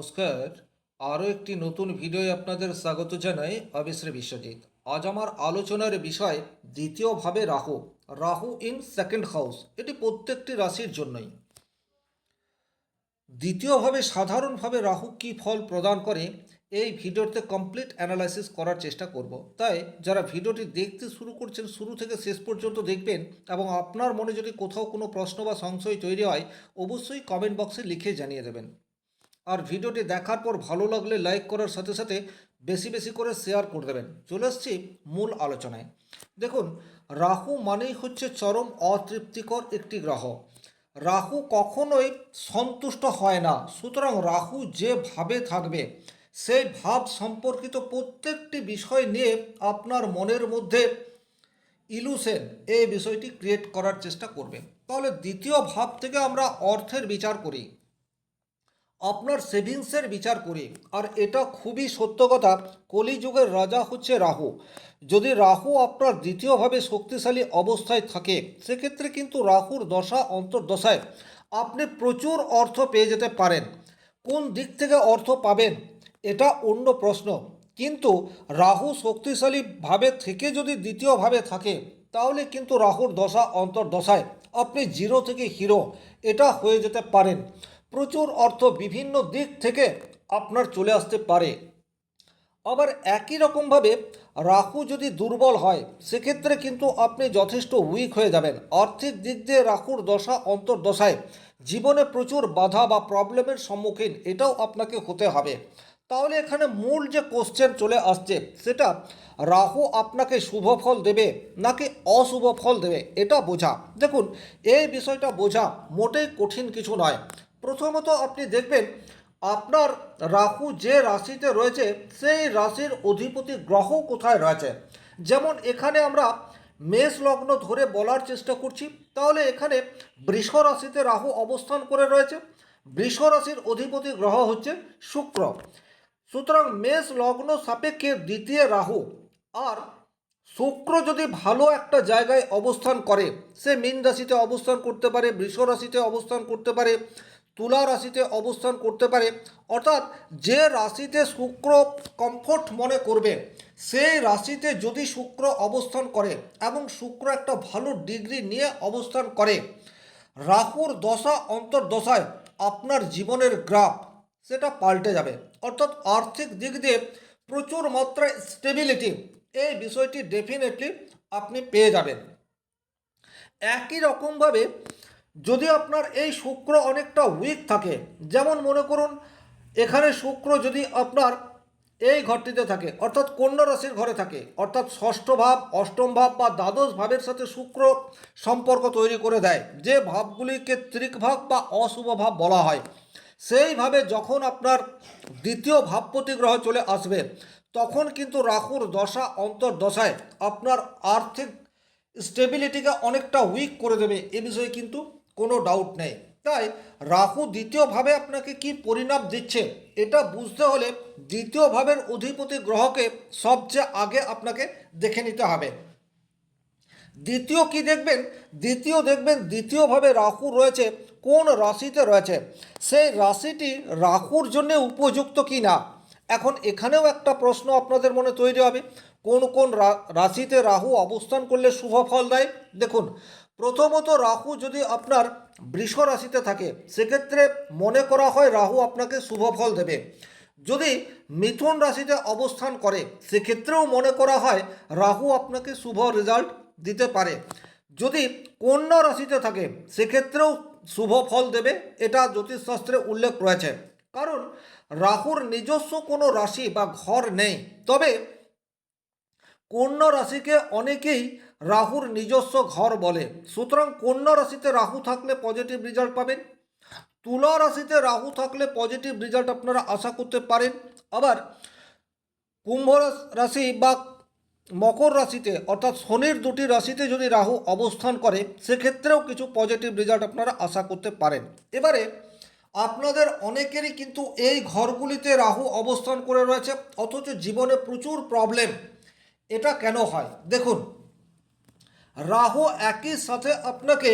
নমস্কার। আরও একটি নতুন ভিডিওয় আপনাদের স্বাগত জানাই। আমি শ্রী বিশ্বজিৎ। আজ আমার আলোচনার বিষয় দ্বিতীয়ভাবে Rahu. Rahu in second house, এটি প্রত্যেকটি রাশির জন্যই। দ্বিতীয়ভাবে সাধারণভাবে রাহু কী ফল প্রদান করে এই ভিডিওতে কমপ্লিট অ্যানালাইসিস করার চেষ্টা করব। তাই যারা ভিডিওটি দেখতে শুরু করছেন শুরু থেকে শেষ পর্যন্ত দেখবেন, এবং আপনার মনে যদি কোথাও কোনো প্রশ্ন বা সংশয় তৈরি হয় অবশ্যই কমেন্ট বক্সে লিখে জানিয়ে দেবেন। আর ভিডিওটি দেখার পর ভালো লাগলে লাইক করার সাথে সাথে বেশি বেশি করে শেয়ার করে দেবেন। চলে আসছি মূল আলোচনায়। দেখুন, রাহু মানেই হচ্ছে চরম অতৃপ্তিকর একটি গ্রহ। রাহু কখনোই সন্তুষ্ট হয় না। সুতরাং রাহু যে ভাবে থাকবে সেই ভাব সম্পর্কিত প্রত্যেকটি বিষয় নিয়ে আপনার মনের মধ্যে ইলুশন, এই বিষয়টি ক্রিয়েট করার চেষ্টা করবে। তাহলে দ্বিতীয় ভাব থেকে আমরা অর্থের বিচার করি, আপনার সেভিংসের বিচার করি। আর এটা খুবই সত্য কথা, কলিযুগের রাজা হচ্ছে রাহু। যদি রাহু আপনার দ্বিতীয়ভাবে শক্তিশালী অবস্থায় থাকে সেক্ষেত্রে কিন্তু রাহুর দশা অন্তর্দশায় আপনি প্রচুর অর্থ পেয়ে যেতে পারেন। কোন দিক থেকে অর্থ পাবেন এটা অন্য প্রশ্ন, কিন্তু রাহু শক্তিশালীভাবে থেকে যদি দ্বিতীয়ভাবে থাকে তাহলে কিন্তু রাহুর দশা অন্তর্দশায় আপনি জিরো থেকে হিরো এটা হয়ে যেতে পারেন। প্রচুর অর্থ বিভিন্ন দিক থেকে আপনার চলে আসতে পারে। আবার একই রকমভাবে রাহু যদি দুর্বল হয় সেক্ষেত্রে কিন্তু আপনি যথেষ্ট উইক হয়ে যাবেন। আর্থিক দিক দিয়ে রাহুর দশা অন্তর্দশায় জীবনে প্রচুর বাধা বা প্রবলেমের সম্মুখীন এটাও আপনাকে হতে হবে। তাহলে এখানে মূল যে কোশ্চেন চলে আসছে সেটা, রাহু আপনাকে শুভ ফল দেবে নাকি অশুভ ফল দেবে এটা বোঝা। দেখুন, এই বিষয়টা বোঝা মোটেই কঠিন কিছু নয়। প্রথমত আপনি দেখবেন আপনার রাহু যে রাশিতে রয়েছে সেই রাশির অধিপতি গ্রহ কোথায় রয়েছে। যেমন এখানে আমরা মেষ লগ্ন ধরে বলার চেষ্টা করছি, তাহলে এখানে বৃষ রাশিতে রাহু অবস্থান করে রয়েছে। বৃষ রাশির অধিপতি গ্রহ হচ্ছে শুক্র। সুতরাং মেষ লগ্ন সাপেক্ষে দ্বিতীয় রাহু। আর শুক্র যদি ভালো একটা জায়গায় অবস্থান করে, সে মীন রাশিতে অবস্থান করতে পারে, বৃষ রাশিতে অবস্থান করতে পারে, তুলা রাশিতে অবস্থান করতে পারে। অর্থাৎ যে রাশিতে শুক্র কমফোর্ট মনে করবে সেই রাশিতে যদি শুক্র অবস্থান করে এবং শুক্র একটা ভালো ডিগ্রি নিয়ে অবস্থান করে, রাহুর দশা অন্তর্দশায় আপনার জীবনের গ্রাফ সেটা পাল্টে যাবে। অর্থাৎ আর্থিক দিক দিয়ে প্রচুর মাত্রায় স্টেবিলিটি, এই বিষয়টি ডেফিনেটলি আপনি পেয়ে যাবেন। একই রকমভাবে যদি আপনার এই শুক্র অনেকটা উইক থাকে, যেমন মনে করুন এখানে শুক্র যদি আপনার এই ঘরটিতে থাকে অর্থাৎ কন্যা রাশির ঘরে থাকে, অর্থাৎ ষষ্ঠ ভাব, অষ্টম ভাব বা দ্বাদশ ভাবের সাথে শুক্র সম্পর্ক তৈরি করে দেয়, যে ভাবগুলিকে ত্রিকভাব বা অশুভ ভাব বলা হয়। সেইভাবে যখন আপনার দ্বিতীয় ভাবপতি গ্রহ চলে আসবে তখন কিন্তু রাহুর দশা অন্তর্দশায় আপনার আর্থিক স্টেবিলিটিকে অনেকটা উইক করে দেবে, এ বিষয়ে কিন্তু কোনো ডাউট নেই। তাই রাহু দ্বিতীয়ভাবে আপনাকে কি পরিণাম দিচ্ছে এটা বুঝতে হলে দ্বিতীয় ভাবের অধিপতি গ্রহকে সবচেয়ে আগে আপনাকে দেখে নিতে হবে। দ্বিতীয় কি দেখবেন? দেখবেন দ্বিতীয়ভাবে রাহু রয়েছে কোন রাশিতে রয়েছে, সেই রাশিটি রাহুর জন্য উপযুক্ত কি না। এখন এখানেও একটা প্রশ্ন আপনাদের মনে তৈরি হবে, কোন কোন রাশিতে রাহু অবস্থান করলে শুভ ফল দেয়। দেখুন, প্রথমত রাহু যদি আপনার বৃষ রাশিতে থাকে সেক্ষেত্রে মনে করা হয় রাহু আপনাকে শুভ ফল দেবে। যদি মিথুন রাশিতে অবস্থান করে সেক্ষেত্রেও মনে করা হয় রাহু আপনাকে শুভ রেজাল্ট দিতে পারে। যদি কন্যা রাশিতে থাকে সেক্ষেত্রেও শুভ ফল দেবে, এটা জ্যোতিষশাস্ত্রে উল্লেখ রয়েছে। কারণ রাহুর নিজস্ব কোনো রাশি বা ঘর নেই। তবে কন্যা রাশিকে অনেকেই রাহুর নিজস্ব ঘর বলে। সুতরাং কন্যা রাশিতে রাহু থাকলে পজিটিভ রেজাল্ট পাবেন। তুলা রাশিতে রাহু থাকলে পজিটিভ রেজাল্ট আপনারা আশা করতে পারেন। আবার কুম্ভ রাশি বা মকর রাশিতে অর্থাৎ শনির দুটি রাশিতে যদি রাহু অবস্থান করে সেক্ষেত্রেও কিছু পজিটিভ রেজাল্ট আপনারা আশা করতে পারেন। এবারে আপনাদের অনেকেরই কিন্তু এই ঘরগুলিতে রাহু অবস্থান করে রয়েছে অথচ জীবনে প্রচুর প্রবলেম। এটা কেন হয়? দেখুন, রাহু একই সাথে আপনাকে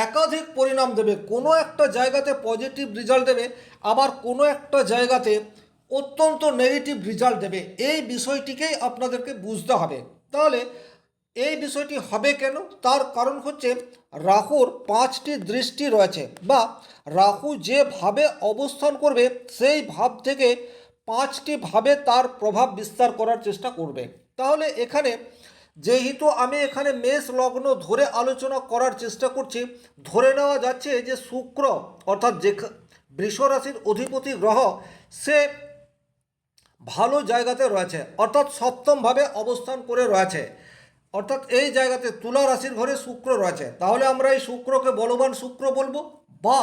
একাধিক পরিণাম দেবে। কোনো একটা জায়গাতে পজিটিভ রেজাল্ট দেবে, আবার কোনো একটা জায়গাতে অত্যন্ত নেগেটিভ রেজাল্ট দেবে। এই বিষয়টিকেই আপনাদেরকে বুঝতে হবে। তাহলে এই বিষয়টি হবে কেন? তার কারণ হচ্ছে রাহুর 5টি দৃষ্টি রয়েছে, বা রাহু যেভাবে অবস্থান করবে সেই ভাব থেকে 5টি ভাবে তার প্রভাব বিস্তার করার চেষ্টা করবে। তাহলে এখানে যেহেতু আমি এখানে মেষ লগ্ন ধরে আলোচনা করার চেষ্টা করছি, ধরে নেওয়া যাচ্ছে যে শুক্র অর্থাৎ যে বৃষ রাশির অধিপতি গ্রহ, সে ভালো জায়গাতে রয়েছে, অর্থাৎ সপ্তমভাবে অবস্থান করে রয়েছে। অর্থাৎ এই জায়গাতে তুলা রাশির ঘরে শুক্র রয়েছে। তাহলে আমরা এই শুক্রকে বলবান শুক্র বলবো, বা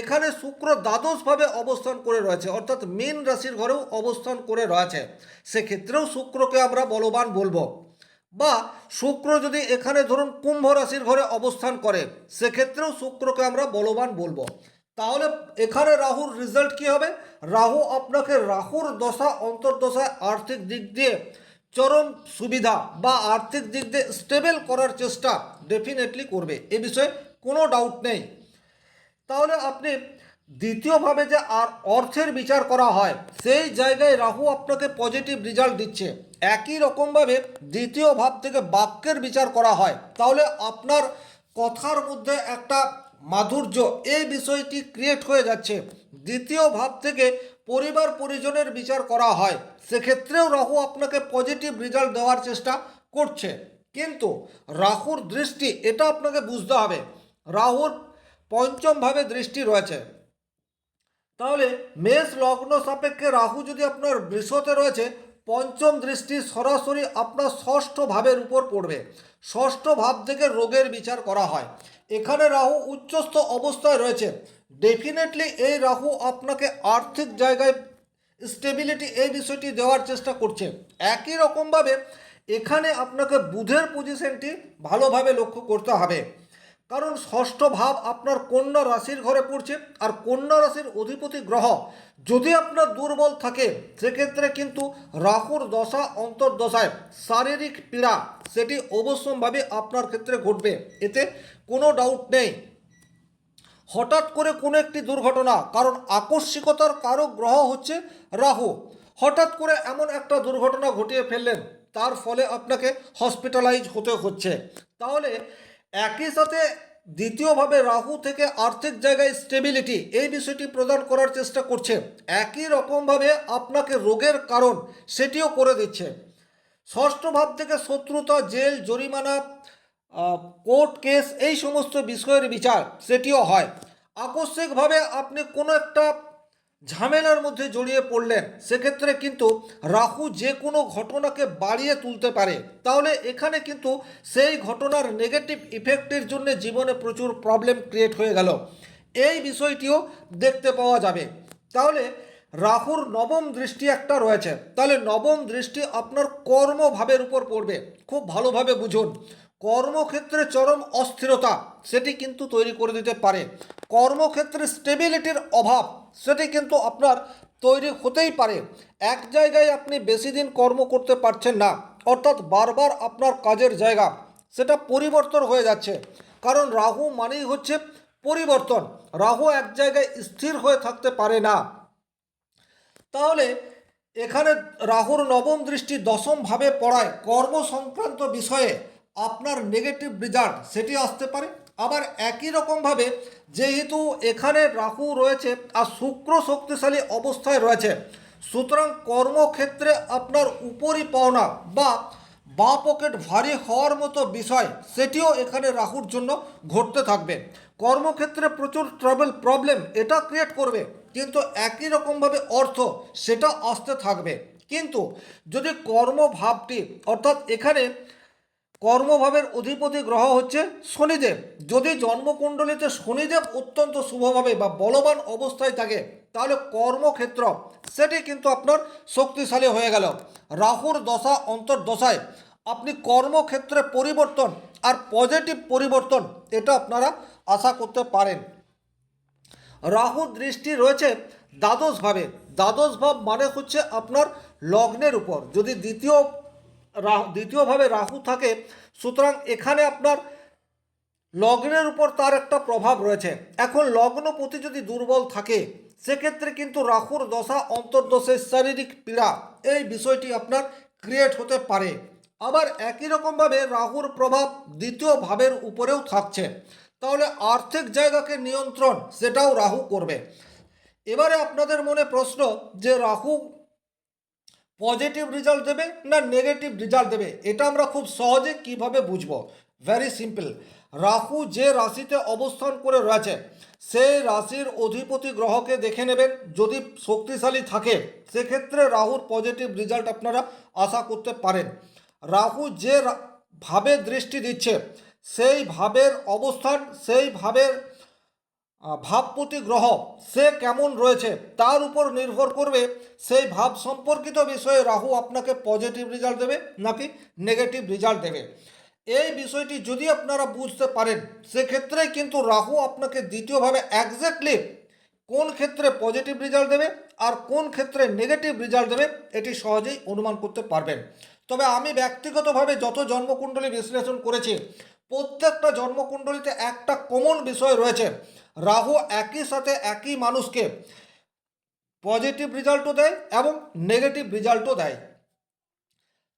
এখানে শুক্র দ্বাদশভাবে অবস্থান করে রয়েছে, অর্থাৎ মীন রাশির ঘরেও অবস্থান করে রয়েছে, সেক্ষেত্রেও শুক্রকে আমরা বলবান বলবো। বা শুক্র যদি এখানে ধরুন কুম্ভ রাশির ঘরে অবস্থান করে, সেক্ষেত্রেও শুক্রকে আমরা বলবান বলবো। তাহলে এখানে রাহুর রেজাল্ট কি হবে? রাহু আপনাকে রাহুর দশা অন্তর্দশায় আর্থিক দিক দিয়ে চরম সুবিধা বা আর্থিক দিক দিয়ে স্টেবল করার চেষ্টা ডেফিনেটলি করবে, এ বিষয়ে কোনো ডাউট নেই। তাহলে আপনি দ্বিতীয়ভাবে যে আর অর্থের বিচার করা হয়, সেই জায়গায় রাহু আপনাকে পজিটিভ রেজাল্ট দিচ্ছে। একই রকমভাবে দ্বিতীয় ভাব থেকে বাক্যের বিচার করা হয়, তাহলে আপনার কথার মধ্যে একটা মাধুর্য, এই বিষয়টি ক্রিয়েট হয়ে যাচ্ছে। দ্বিতীয় ভাব থেকে পরিবার পরিজনের বিচার করা হয়, সেক্ষেত্রেও রাহু আপনাকে পজিটিভ রেজাল্ট দেওয়ার চেষ্টা করছে। কিন্তু রাহুর দৃষ্টি, এটা আপনাকে বুঝতে হবে, রাহুর পঞ্চমভাবে দৃষ্টি রয়েছে। তাহলে মেষ লগ্ন সাপেক্ষে রাহু যদি আপনার বৃষতে রয়েছে, পঞ্চম দৃষ্টি সরাসরি আপনার ষষ্ঠ ভাবের উপর পড়বে। ষষ্ঠ ভাব থেকে রোগের বিচার করা হয়। এখানে রাহু উচ্চস্থ অবস্থায় রয়েছে, ডেফিনেটলি এই রাহু আপনাকে আর্থিক জায়গায় স্টেবিলিটি, এই বিষয়টি দেওয়ার চেষ্টা করছে। একই রকমভাবে এখানে আপনাকে বুধের পজিশনটি ভালোভাবে লক্ষ্য করতে হবে, কারণ ষষ্ঠ ভাব আপনার কন্যা রাশির ঘরে পড়ছে, আর কন্যা রাশির অধিপতি গ্রহ যদি আপনার দুর্বল থাকে, সেক্ষেত্রে কিন্তু রাহুর দশা অন্তর্দশায় শারীরিক পীড়া সেটি অবশ্যম্ভাবী আপনার ক্ষেত্রে ঘটবে, এতে কোনো ডাউট নেই। হঠাৎ করে কোনো একটি দুর্ঘটনা, কারণ আকস্মিকতার কারক গ্রহ হচ্ছে রাহু, হঠাৎ করে এমন একটা দুর্ঘটনা ঘটিয়ে ফেললেন, তার ফলে আপনাকে হসপিটালাইজ হতে হচ্ছে। তাহলে একই সাথে দ্বিতীয়ভাবে রাহু থেকে আর্থিক জায়গায় স্টেবিলিটি, এই বিষয়টি প্রদান করার চেষ্টা করছে। একই রকমভাবে আপনাকে রোগের কারণ সেটিও করে দিচ্ছে। ষষ্ঠ ভাব থেকে শত্রুতা, জেল, জরিমানা, কোর্ট কেস, এই সমস্ত বিষয়ের বিচার সেটিও হয়। আকস্মিকভাবে আপনি কোনো একটা ঝামেলার মধ্যে জড়িয়ে পড়লেন, সেক্ষেত্রে কিন্তু রাহু যে কোনো ঘটনাকে বাড়িয়ে তুলতে পারে। তাহলে এখানে কিন্তু সেই ঘটনার নেগেটিভ ইফেক্টের জন্য জীবনে প্রচুর প্রবলেম ক্রিয়েট হয়ে গেল, এই বিষয়টিও দেখতে পাওয়া যাবে। তাহলে রাহুর নবম দৃষ্টি একটা রয়েছে, তাহলে নবম দৃষ্টি আপনার কর্মভাবের উপর পড়বে। খুব ভালোভাবে বুঝুন, কর্মক্ষেত্রে চরম অস্থিরতা সেটি কিন্তু তৈরি করে দিতে পারে। কর্মক্ষেত্রে স্টেবিলিটির অভাব সেটি কিন্তু আপনার তৈরি হতেই পারে। এক জায়গায় আপনি বেশি দিন কর্ম করতে পারছেন না, অর্থাৎ বারবার আপনার কাজের জায়গা সেটা পরিবর্তন হয়ে যাচ্ছে, কারণ রাহু মানেই হচ্ছে পরিবর্তন। রাহু এক জায়গায় স্থির হয়ে থাকতে পারে না। তাহলে এখানে রাহুর নবম দৃষ্টি দশম ভাবে পড়ায় কর্ম সংক্রান্ত বিষয়ে আপনার নেগেটিভ রেজাল্ট সেটি আসতে পারে। আবার একই রকমভাবে যেহেতু এখানে রাহু রয়েছে আর শুক্র শক্তিশালী অবস্থায় রয়েছে, সুতরাং কর্মক্ষেত্রে আপনার উপরি পাওনা বা পকেট ভারী হওয়ার মতো বিষয় সেটিও এখানে রাহুর জন্য ঘটতে থাকবে। কর্মক্ষেত্রে প্রচুর ট্রাবল প্রবলেম এটা ক্রিয়েট করবে, কিন্তু একই রকমভাবে অর্থ সেটা আসতে থাকবে। কিন্তু যদি কর্মভাবটি, অর্থাৎ এখানে কর্মভাবের অধিপতি গ্রহ হচ্ছে শনিদেব, যদি জন্মকুণ্ডলিতে শনিদেব অত্যন্ত শুভভাবে বা বলবান অবস্থায় থাকে, তাহলে কর্মক্ষেত্র সেটি কিন্তু আপনার শক্তিশালী হয়ে গেল। রাহুর দশা অন্তর্দশায় আপনি কর্মক্ষেত্রে পরিবর্তন আর পজিটিভ পরিবর্তন এটা আপনারা আশা করতে পারেন। রাহু দৃষ্টি রয়েছে দ্বাদশভাবে। দ্বাদশ ভাব মানে হচ্ছে আপনার লগ্নের উপর, যদি দ্বিতীয়ভাবে রাহু থাকে, সুতরাং এখানে আপনার লগ্নের উপর তার একটা প্রভাব রয়েছে। এখন লগ্নপতি যদি দুর্বল থাকে সেক্ষেত্রে কিন্তু রাহুর দশা অন্তর্দশের শারীরিক পীড়া এই বিষয়টি আপনার ক্রিয়েট হতে পারে। আবার একই রকমভাবে রাহুর প্রভাব দ্বিতীয় ভাবের উপরেও থাকছে, তাহলে আর্থিক জায়গাকে নিয়ন্ত্রণ সেটাও রাহু করবে। এবারে আপনাদের মনে প্রশ্ন যে রাহু পজিটিভ রেজাল্ট দেবে না নেগেটিভ রেজাল্ট দেবে, এটা আমরা খুব সহজে কিভাবে বুঝবো? Very simple. রাহু যে রাশিতে অবস্থান করে রয়েছে সেই রাশির অধিপতি গ্রহকে দেখে নেবেন, যদি শক্তিশালী থাকে সেক্ষেত্রে রাহুর পজিটিভ রেজাল্ট আপনারা আশা করতে পারেন। রাহু যে ভাবে দৃষ্টি দিচ্ছে সেই ভাবের অবস্থান, সেই ভাবের ভাবপতি গ্রহ সে কেমন রয়েছে তার উপর নির্ভর করবে সেই ভাব সম্পর্কিত বিষয়ে রাহু আপনাকে পজিটিভ রেজাল্ট দেবে নাকি নেগেটিভ রেজাল্ট দেবে। এই বিষয়টি যদি আপনারা বুঝতে পারেন সেক্ষেত্রে কিন্তু রাহু আপনাকে দ্বিতীয়ভাবে এক্স্যাক্টলি কোন ক্ষেত্রে পজিটিভ রেজাল্ট দেবে আর কোন ক্ষেত্রে নেগেটিভ রেজাল্ট দেবে এটি সহজেই অনুমান করতে পারবেন। তবে আমি ব্যক্তিগতভাবে যত জন্মকুণ্ডলী বিশ্লেষণ করেছি প্রত্যেকটা জন্মকুণ্ডলীতে একটা কমন বিষয় রয়েছে, রাহু একই সাথে একই মানুষকে পজিটিভ রেজাল্টও দেয় এবং নেগেটিভ রেজাল্টও দেয়।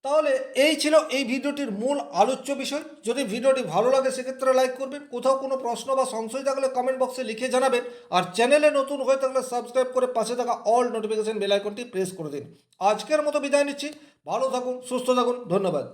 তাহলে এই ছিল এই ভিডিওটির মূল আলোচ্য বিষয়। যদি ভিডিওটি ভালো লাগে সেক্ষেত্রে লাইক করবেন, কোথাও কোনো প্রশ্ন বা সংশয় থাকলে কমেন্ট বক্সে লিখে জানাবেন, আর চ্যানেলে নতুন হয়ে থাকলে সাবস্ক্রাইব করে পাশে থাকা অল নোটিফিকেশন বেল আইকনটি প্রেস করে দিন। আজকের মতো বিদায় নিচ্ছি, ভালো থাকুন, সুস্থ থাকুন, ধন্যবাদ।